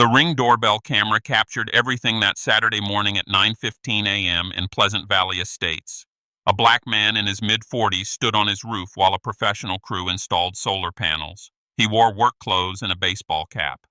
The Ring doorbell camera captured everything that Saturday morning at 9:15 a.m. in Pleasant Valley Estates. A black man in his mid-40s stood on his roof while a professional crew installed solar panels. He wore work clothes and a baseball cap.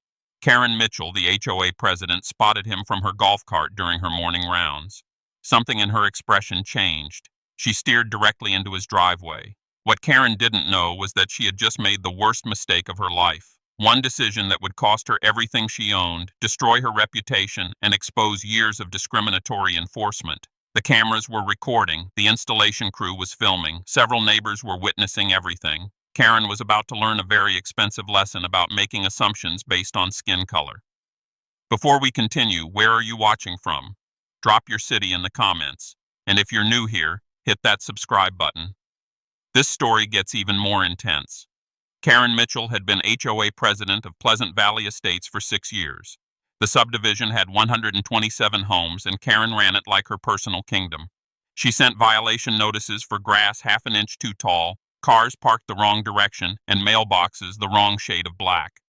Karen Mitchell, the HOA president, spotted him from her golf cart during her morning rounds. Something in her expression changed. She steered directly into his driveway. What Karen didn't know was that she had just made the worst mistake of her life. One decision that would cost her everything she owned, destroy her reputation, and expose years of discriminatory enforcement. The cameras were recording, the installation crew was filming, several neighbors were witnessing everything. Karen was about to learn a very expensive lesson about making assumptions based on skin color. Before we continue, where are you watching from? Drop your city in the comments. And if you're new here, hit that subscribe button. This story gets even more intense. Karen Mitchell had been HOA president of Pleasant Valley Estates for 6 years. The subdivision had 127 homes, and Karen ran it like her personal kingdom. She sent violation notices for grass half an inch too tall, cars parked the wrong direction, and mailboxes the wrong shade of black.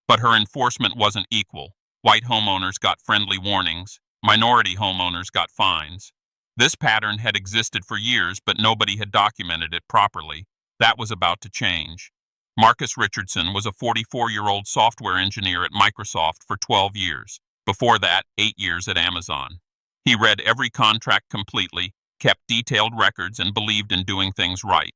But her enforcement wasn't equal. White homeowners got friendly warnings. Minority homeowners got fines. This pattern had existed for years, but nobody had documented it properly. That was about to change. Marcus Richardson was a 44-year-old software engineer at Microsoft for 12 years. Before that, 8 years at Amazon. He read every contract completely, kept detailed records, and believed in doing things right.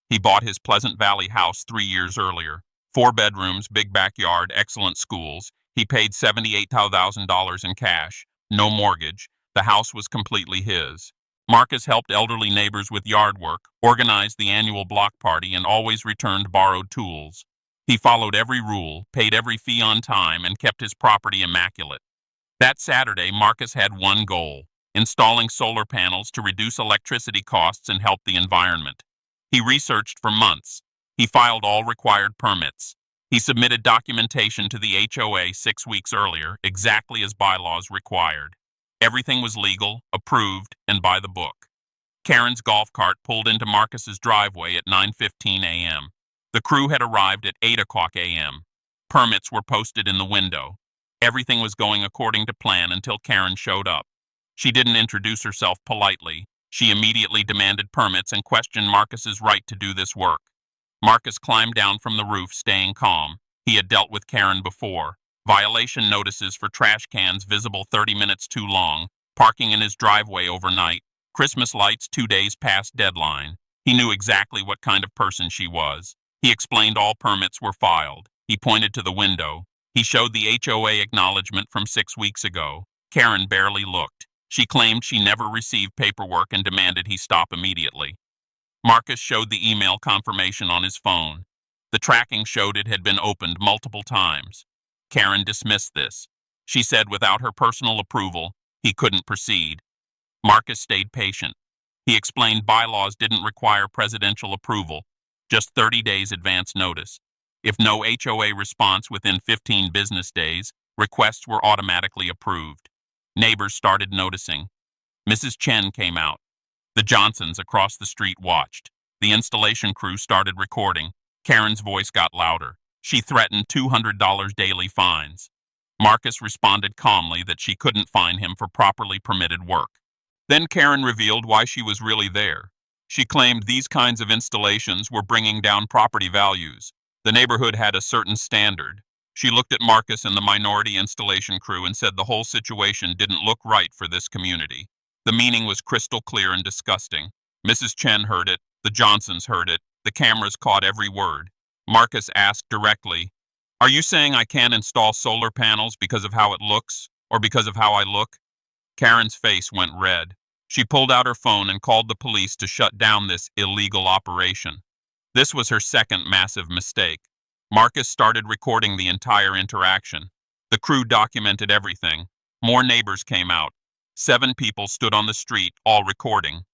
He bought his Pleasant Valley house 3 years earlier. 4 bedrooms, big backyard, excellent schools. He paid $78,000 in cash, no mortgage. The house was completely his. Marcus helped elderly neighbors with yard work, organized the annual block party, and always returned borrowed tools. He followed every rule, paid every fee on time, and kept his property immaculate. That Saturday, Marcus had one goal: installing solar panels to reduce electricity costs and help the environment. He researched for months. He filed all required permits. He submitted documentation to the HOA 6 weeks earlier, exactly as bylaws required. Everything was legal, approved, and by the book. Karen's golf cart pulled into Marcus's driveway at 9:15 a.m. The crew had arrived at 8 o'clock a.m. Permits were posted in the window. Everything was going according to plan until Karen showed up. She didn't introduce herself politely. She immediately demanded permits and questioned Marcus's right to do this work. Marcus climbed down from the roof, staying calm. He had dealt with Karen before. Violation notices for trash cans visible 30 minutes too long, parking in his driveway overnight, Christmas lights 2 days past deadline. He knew exactly what kind of person she was. He explained all permits were filed. He pointed to the window. He showed the HOA acknowledgement from 6 weeks ago. Karen barely looked. She claimed she never received paperwork and demanded he stop immediately. Marcus showed the email confirmation on his phone. The tracking showed it had been opened multiple times. Karen dismissed this. She said without her personal approval, he couldn't proceed. Marcus stayed patient. He explained bylaws didn't require presidential approval, just 30 days advance notice. If no HOA response within 15 business days, requests were automatically approved. Neighbors started noticing. Mrs. Chen came out. The Johnsons across the street watched. The installation crew started recording. Karen's voice got louder. She threatened $200 daily fines. Marcus responded calmly that she couldn't fine him for properly permitted work. Then Karen revealed why she was really there. She claimed these kinds of installations were bringing down property values. The neighborhood had a certain standard. She looked at Marcus and the minority installation crew and said the whole situation didn't look right for this community. The meaning was crystal clear and disgusting. Mrs. Chen heard it. The Johnsons heard it. The cameras caught every word. Marcus asked directly, "Are you saying I can't install solar panels because of how it looks, or because of how I look?" Karen's face went red. She pulled out her phone and called the police to shut down this illegal operation. This was her second massive mistake. Marcus started recording the entire interaction. The crew documented everything. More neighbors came out. 7 people stood on the street, all recording.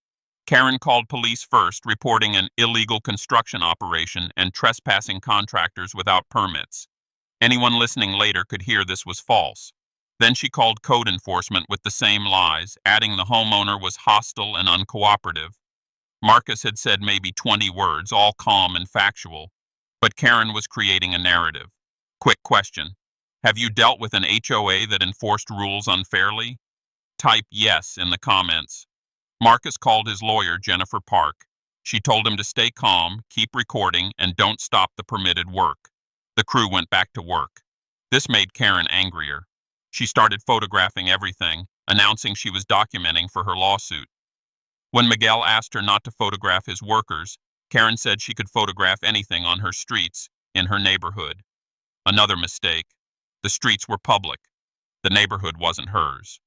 Karen called police first, reporting an illegal construction operation and trespassing contractors without permits. Anyone listening later could hear this was false. Then she called code enforcement with the same lies, adding the homeowner was hostile and uncooperative. Marcus had said maybe 20 words, all calm and factual, but Karen was creating a narrative. Quick question. Have you dealt with an HOA that enforced rules unfairly? Type yes in the comments. Marcus called his lawyer, Jennifer Park. She told him to stay calm, keep recording, and don't stop the permitted work. The crew went back to work. This made Karen angrier. She started photographing everything, announcing she was documenting for her lawsuit. When Miguel asked her not to photograph his workers, Karen said she could photograph anything on her streets, in her neighborhood. Another mistake. The streets were public. The neighborhood wasn't hers.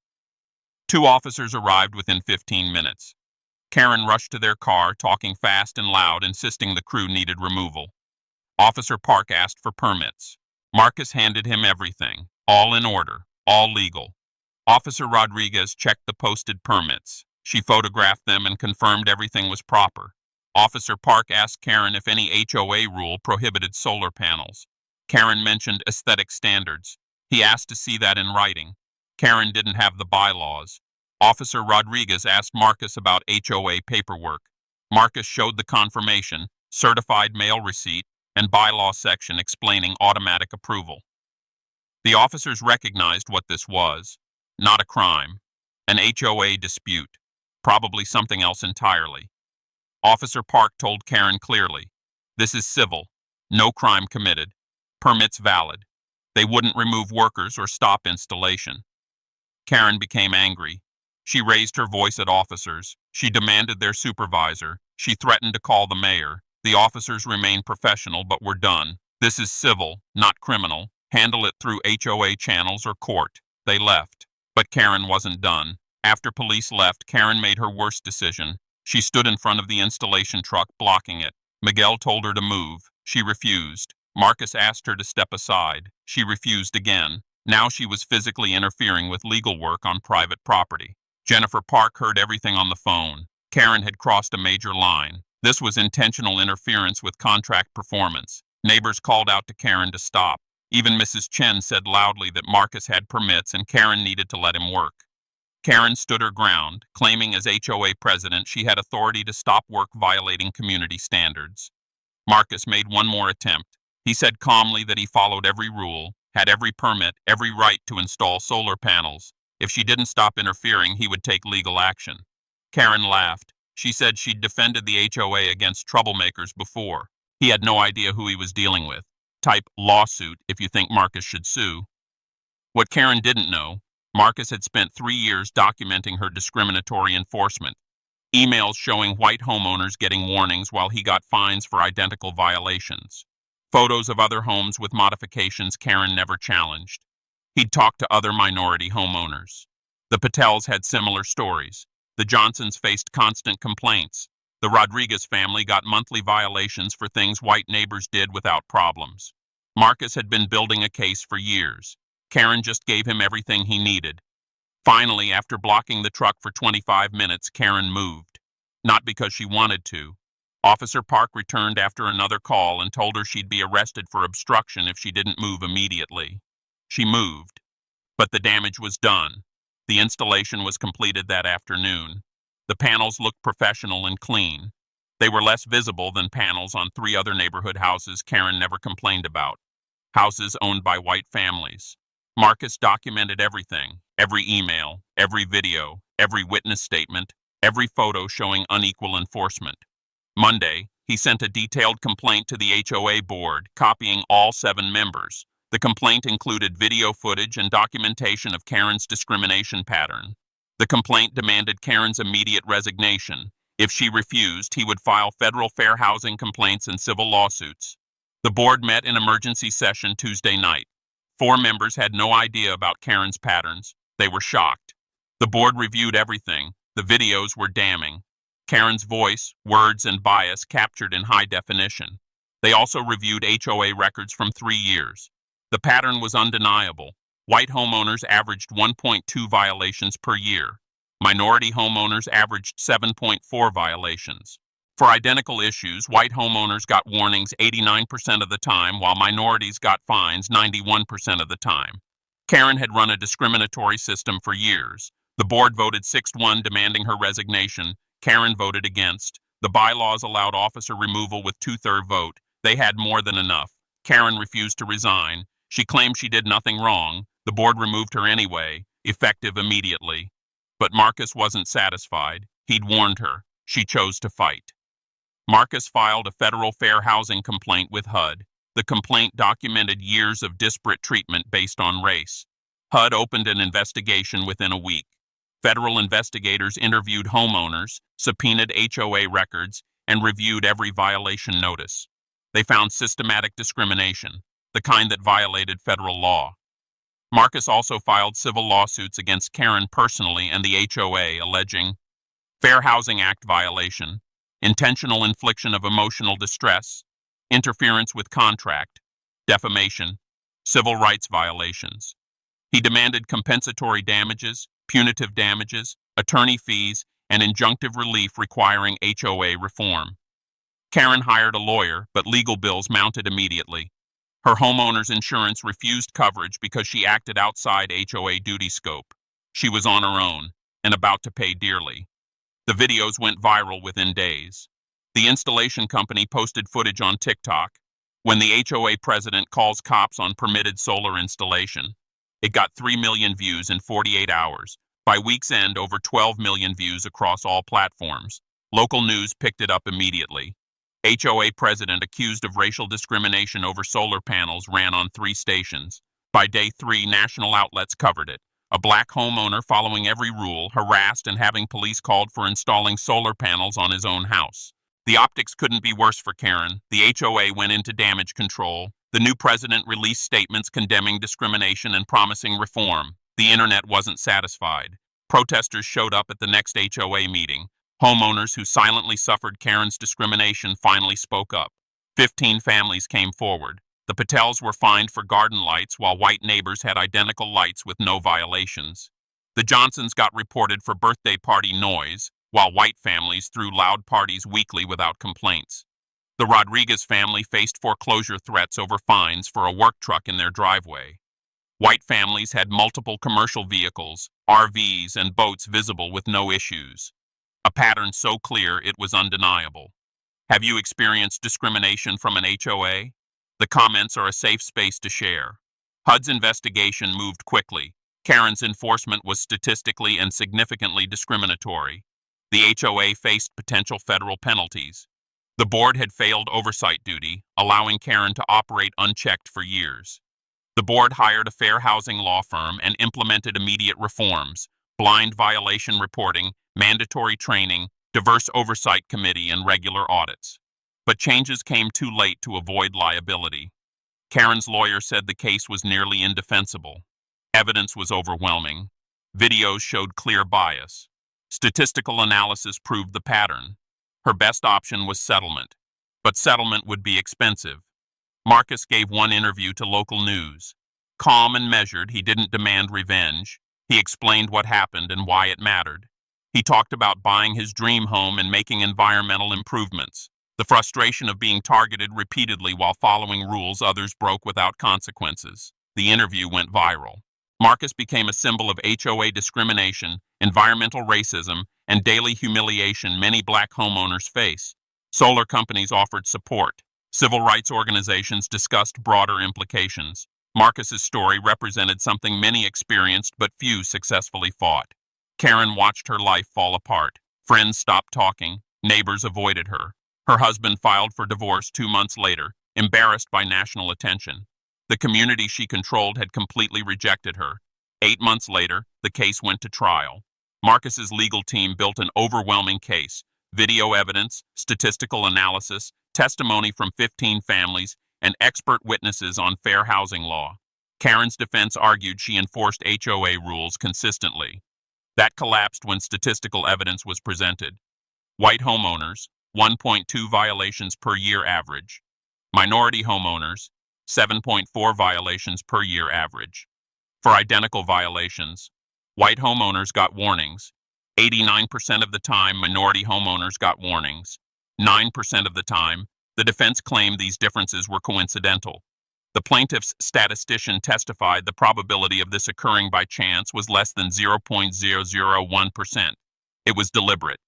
2 officers arrived within 15 minutes. Karen rushed to their car, talking fast and loud, insisting the crew needed removal. Officer Park asked for permits. Marcus handed him everything, all in order, all legal. Officer Rodriguez checked the posted permits. She photographed them and confirmed everything was proper. Officer Park asked Karen if any HOA rule prohibited solar panels. Karen mentioned aesthetic standards. He asked to see that in writing. Karen didn't have the bylaws. Officer Rodriguez asked Marcus about HOA paperwork. Marcus showed the confirmation, certified mail receipt, and bylaw section explaining automatic approval. The officers recognized what this was. Not a crime. An HOA dispute. Probably something else entirely. Officer Park told Karen clearly, "This is civil. No crime committed. Permits valid. They wouldn't remove workers or stop installation." Karen became angry. She raised her voice at officers. She demanded their supervisor. She threatened to call the mayor. The officers remained professional but were done. "This is civil, not criminal. Handle it through HOA channels or court." They left. But Karen wasn't done. After police left, Karen made her worst decision. She stood in front of the installation truck, blocking it. Miguel told her to move. She refused. Marcus asked her to step aside. She refused again. Now she was physically interfering with legal work on private property. Jennifer Park heard everything on the phone. Karen had crossed a major line. This was intentional interference with contract performance. Neighbors called out to Karen to stop. Even Mrs. Chen said loudly that Marcus had permits and Karen needed to let him work. Karen stood her ground, claiming as HOA president she had authority to stop work violating community standards. Marcus made one more attempt. He said calmly that he followed every rule, had every permit, every right to install solar panels. If she didn't stop interfering, he would take legal action. Karen laughed. She said she'd defended the HOA against troublemakers before. He had no idea who he was dealing with. Type lawsuit if you think Marcus should sue. What Karen didn't know, Marcus had spent 3 years documenting her discriminatory enforcement. Emails showing white homeowners getting warnings while he got fines for identical violations. Photos of other homes with modifications Karen never challenged. He'd talked to other minority homeowners. The Patels had similar stories. The Johnsons faced constant complaints. The Rodriguez family got monthly violations for things white neighbors did without problems. Marcus had been building a case for years. Karen just gave him everything he needed. Finally, after blocking the truck for 25 minutes, Karen moved. Not because she wanted to. Officer Park returned after another call and told her she'd be arrested for obstruction if she didn't move immediately. She moved. But the damage was done. The installation was completed that afternoon. The panels looked professional and clean. They were less visible than panels on 3 other neighborhood houses Karen never complained about. Houses owned by white families. Marcus documented everything, every email, every video, every witness statement, every photo showing unequal enforcement. Monday, he sent a detailed complaint to the HOA board, copying all 7 members. The complaint included video footage and documentation of Karen's discrimination pattern. The complaint demanded Karen's immediate resignation. If she refused, he would file federal fair housing complaints and civil lawsuits. The board met in emergency session Tuesday night. 4 members had no idea about Karen's patterns. They were shocked. The board reviewed everything. The videos were damning. Karen's voice, words, and bias captured in high definition. They also reviewed HOA records from 3 years. The pattern was undeniable. White homeowners averaged 1.2 violations per year. Minority homeowners averaged 7.4 violations. For identical issues, white homeowners got warnings 89% of the time, while minorities got fines 91% of the time. Karen had run a discriminatory system for years. The board voted 6-1 demanding her resignation. Karen voted against. The bylaws allowed officer removal with 2/3 vote. They had more than enough. Karen refused to resign. She claimed she did nothing wrong. The board removed her anyway, effective immediately. But Marcus wasn't satisfied. He'd warned her. She chose to fight. Marcus filed a federal fair housing complaint with HUD. The complaint documented years of disparate treatment based on race. HUD opened an investigation within a week. Federal investigators interviewed homeowners, subpoenaed HOA records, and reviewed every violation notice. They found systematic discrimination, the kind that violated federal law. Marcus also filed civil lawsuits against Karen personally and the HOA, alleging Fair Housing Act violation, intentional infliction of emotional distress, interference with contract, defamation, civil rights violations. He demanded compensatory damages, punitive damages, attorney fees, and injunctive relief requiring HOA reform. Karen hired a lawyer, but legal bills mounted immediately. Her homeowner's insurance refused coverage because she acted outside HOA duty scope. She was on her own and about to pay dearly. The videos went viral within days. The installation company posted footage on TikTok when the HOA president calls cops on permitted solar installation. It got 3 million views in 48 hours. By week's end, over 12 million views across all platforms. Local news picked it up immediately. HOA president accused of racial discrimination over solar panels ran on 3 stations. By day 3, national outlets covered it. A black homeowner following every rule, harassed and having police called for installing solar panels on his own house. The optics couldn't be worse for Karen. The HOA went into damage control. The new president released statements condemning discrimination and promising reform. The internet wasn't satisfied. Protesters showed up at the next HOA meeting. Homeowners who silently suffered Karen's discrimination finally spoke up. 15 families came forward. The Patels were fined for garden lights while white neighbors had identical lights with no violations. The Johnsons got reported for birthday party noise, while white families threw loud parties weekly without complaints. The Rodriguez family faced foreclosure threats over fines for a work truck in their driveway. White families had multiple commercial vehicles, RVs, and boats visible with no issues. A pattern so clear it was undeniable. Have you experienced discrimination from an HOA? The comments are a safe space to share. HUD's investigation moved quickly. Karen's enforcement was statistically and significantly discriminatory. The HOA faced potential federal penalties. The board had failed oversight duty, allowing Karen to operate unchecked for years. The board hired a fair housing law firm and implemented immediate reforms: blind violation reporting, mandatory training, diverse oversight committee, and regular audits. But changes came too late to avoid liability. Karen's lawyer said the case was nearly indefensible. Evidence was overwhelming. Videos showed clear bias. Statistical analysis proved the pattern. Her best option was settlement. But settlement would be expensive. Marcus gave one interview to local news. Calm and measured, he didn't demand revenge. He explained what happened and why it mattered. He talked about buying his dream home and making environmental improvements. The frustration of being targeted repeatedly while following rules others broke without consequences. The interview went viral. Marcus became a symbol of HOA discrimination, environmental racism, and daily humiliation many black homeowners face. Solar companies offered support. Civil rights organizations discussed broader implications. Marcus's story represented something many experienced but few successfully fought. Karen watched her life fall apart. Friends stopped talking. Neighbors avoided her. Her husband filed for divorce 2 months later, embarrassed by national attention. The community she controlled had completely rejected her. 8 months later, the case went to trial. Marcus's legal team built an overwhelming case: video evidence, statistical analysis, testimony from 15 families, and expert witnesses on fair housing law. Karen's defense argued she enforced HOA rules consistently. That collapsed when statistical evidence was presented. White homeowners, 1.2 violations per year average. Minority homeowners, 7.4 violations per year average. For identical violations, white homeowners got warnings. 89% of the time, minority homeowners got warnings. 9% of the time, the defense claimed these differences were coincidental. The plaintiff's statistician testified the probability of this occurring by chance was less than 0.001%. It was deliberate.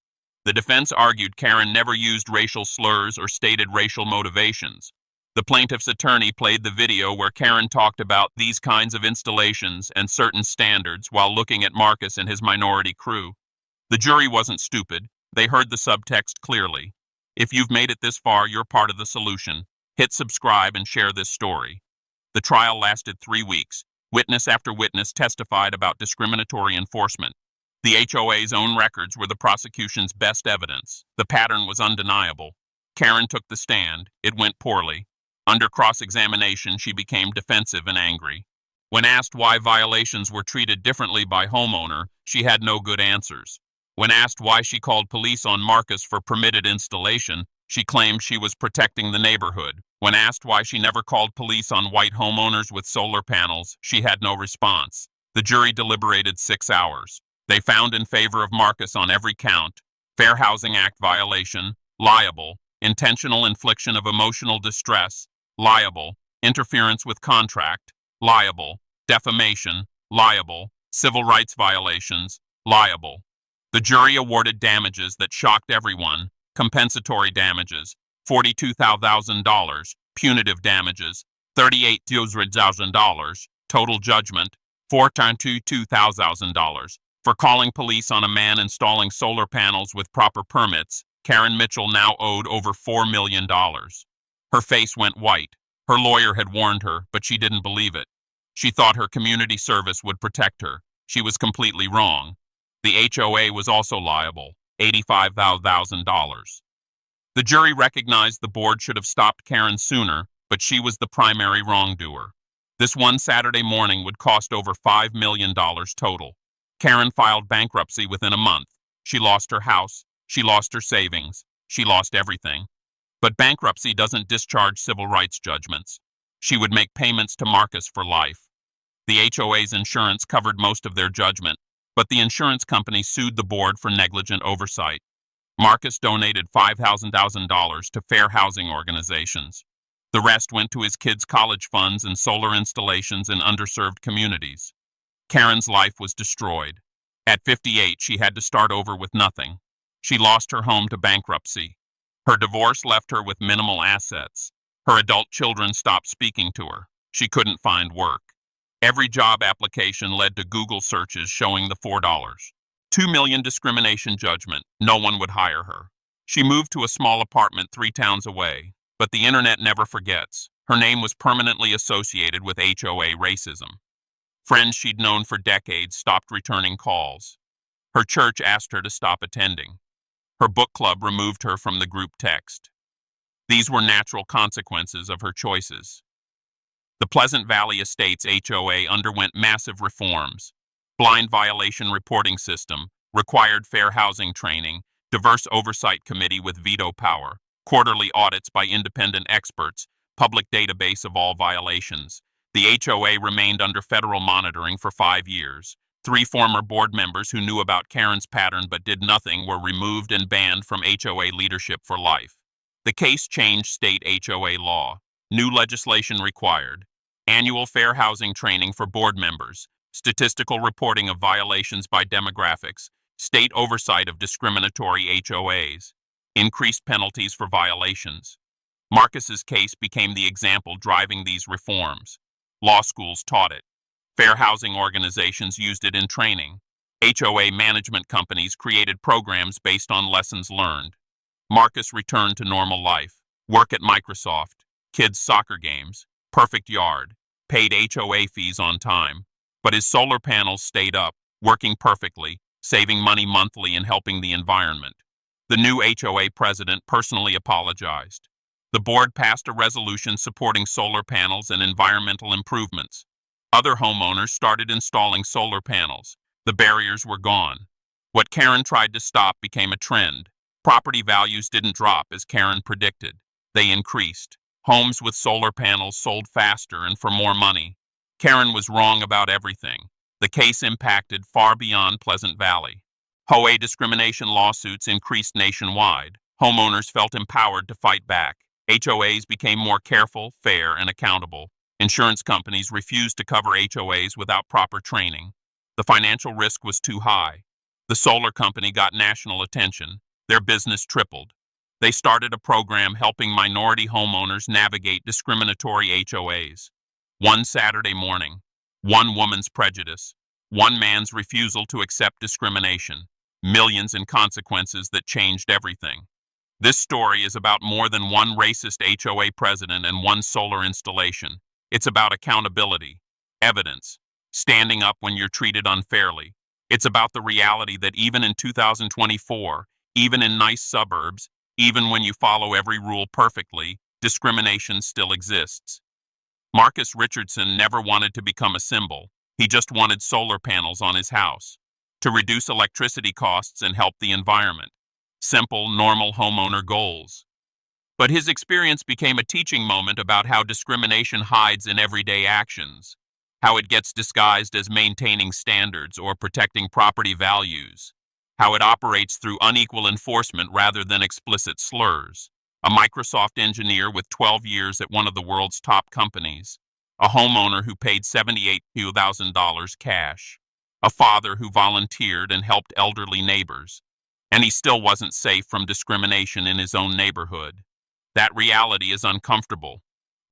The defense argued Karen never used racial slurs or stated racial motivations. The plaintiff's attorney played the video where Karen talked about these kinds of installations and certain standards while looking at Marcus and his minority crew. The jury wasn't stupid. They heard the subtext clearly. If you've made it this far, you're part of the solution. Hit subscribe and share this story. The trial lasted 3 weeks. Witness after witness testified about discriminatory enforcement. The HOA's own records were the prosecution's best evidence. The pattern was undeniable. Karen took the stand. It went poorly. Under cross-examination, she became defensive and angry. When asked why violations were treated differently by Homeowner, she had no good answers. When asked why she called police on Marcus for permitted installation, she claimed she was protecting the neighborhood. When asked why she never called police on white homeowners with solar panels, she had no response. The jury deliberated 6 hours. They found in favor of Marcus on every count: Fair Housing Act violation, liable; intentional infliction of emotional distress, liable; interference with contract, liable; defamation, liable; civil rights violations, liable. The jury awarded damages that shocked everyone: compensatory damages, $42,000, punitive damages, $38,000, total judgment, $422,000. For calling police on a man installing solar panels with proper permits, Karen Mitchell now owed over $4 million. Her face went white. Her lawyer had warned her, but she didn't believe it. She thought her community service would protect her. She was completely wrong. The HOA was also liable, $85,000. The jury recognized the board should have stopped Karen sooner, but she was the primary wrongdoer. This one Saturday morning would cost over $5 million total. Karen filed bankruptcy within a month. She lost her house. She lost her savings. She lost everything. But bankruptcy doesn't discharge civil rights judgments. She would make payments to Marcus for life. The HOA's insurance covered most of their judgment, but the insurance company sued the board for negligent oversight. Marcus donated $5,000 to fair housing organizations. The rest went to his kids' college funds and solar installations in underserved communities. Karen's life was destroyed. At 58, she had to start over with nothing. She lost her home to bankruptcy. Her divorce left her with minimal assets. Her adult children stopped speaking to her. She couldn't find work. Every job application led to Google searches showing the $4 million discrimination judgment. No one would hire her. She moved to a small apartment 3 towns away, but the internet never forgets. Her name was permanently associated with HOA racism. Friends she'd known for decades stopped returning calls. Her church asked her to stop attending. Her book club removed her from the group text. These were natural consequences of her choices. The Pleasant Valley Estates HOA underwent massive reforms: blind violation reporting system, required fair housing training, diverse oversight committee with veto power, quarterly audits by independent experts, public database of all violations. The HOA remained under federal monitoring for 5 years. 3 former board members who knew about Karen's pattern but did nothing were removed and banned from HOA leadership for life. The case changed state HOA law. New legislation required: annual fair housing training for board members, statistical reporting of violations by demographics, state oversight of discriminatory HOAs, increased penalties for violations. Marcus's case became the example driving these reforms. Law schools taught it. Fair housing organizations used it in training. HOA management companies created programs based on lessons learned. Marcus returned to normal life: work at Microsoft, kids' soccer games, perfect yard, paid HOA fees on time. But his solar panels stayed up, working perfectly, saving money monthly and helping the environment. The new HOA president personally apologized. The board passed a resolution supporting solar panels and environmental improvements. Other homeowners started installing solar panels. The barriers were gone. What Karen tried to stop became a trend. Property values didn't drop as Karen predicted. They increased. Homes with solar panels sold faster and for more money. Karen was wrong about everything. The case impacted far beyond Pleasant Valley. HOA discrimination lawsuits increased nationwide. Homeowners felt empowered to fight back. HOAs became more careful, fair, and accountable. Insurance companies refused to cover HOAs without proper training. The financial risk was too high. The solar company got national attention. Their business tripled. They started a program helping minority homeowners navigate discriminatory HOAs. One Saturday morning, one woman's prejudice, one man's refusal to accept discrimination, millions in consequences that changed everything. This story is about more than one racist HOA president and one solar installation. It's about accountability, evidence, standing up when you're treated unfairly. It's about the reality that even in 2024, even in nice suburbs, even when you follow every rule perfectly, discrimination still exists. Marcus Richardson never wanted to become a symbol. He just wanted solar panels on his house to reduce electricity costs and help the environment. Simple, normal homeowner goals. But his experience became a teaching moment about how discrimination hides in everyday actions, how it gets disguised as maintaining standards or protecting property values, how it operates through unequal enforcement rather than explicit slurs. A Microsoft engineer with 12 years at one of the world's top companies, a homeowner who paid $78,000 cash, a father who volunteered and helped elderly neighbors, and he still wasn't safe from discrimination in his own neighborhood. That reality is uncomfortable,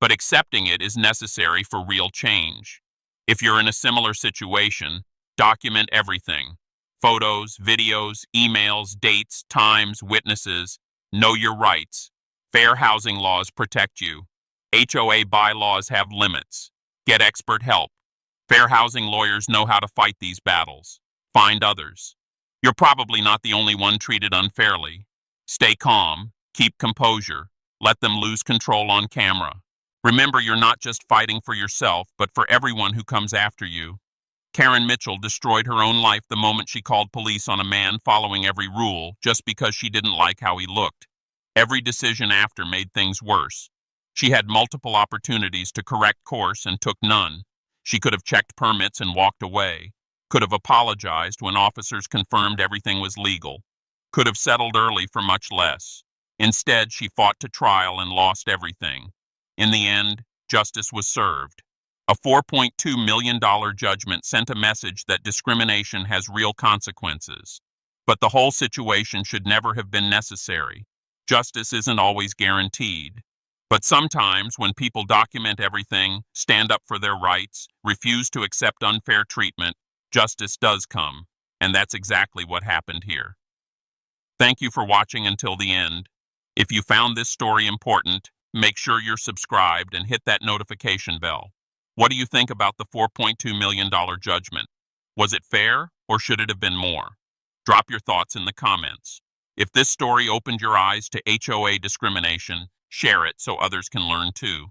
but accepting it is necessary for real change. If you're in a similar situation, document everything. Photos, videos, emails, dates, times, witnesses. Know your rights. Fair housing laws protect you. HOA bylaws have limits. Get expert help. Fair housing lawyers know how to fight these battles. Find others. You're probably not the only one treated unfairly. Stay calm. Keep composure. Let them lose control on camera. Remember, you're not just fighting for yourself, but for everyone who comes after you. Karen Mitchell destroyed her own life the moment she called police on a man following every rule just because she didn't like how he looked. Every decision after made things worse. She had multiple opportunities to correct course and took none. She could have checked permits and walked away, could have apologized when officers confirmed everything was legal, could have settled early for much less. Instead, she fought to trial and lost everything. In the end, justice was served. A $4.2 million judgment sent a message that discrimination has real consequences. But the whole situation should never have been necessary. Justice isn't always guaranteed. But sometimes, when people document everything, stand up for their rights, refuse to accept unfair treatment, justice does come. And that's exactly what happened here. Thank you for watching until the end. If you found this story important, make sure you're subscribed and hit that notification bell. What do you think about the $4.2 million judgment? Was it fair, or should it have been more? Drop your thoughts in the comments. If this story opened your eyes to HOA discrimination, share it so others can learn too.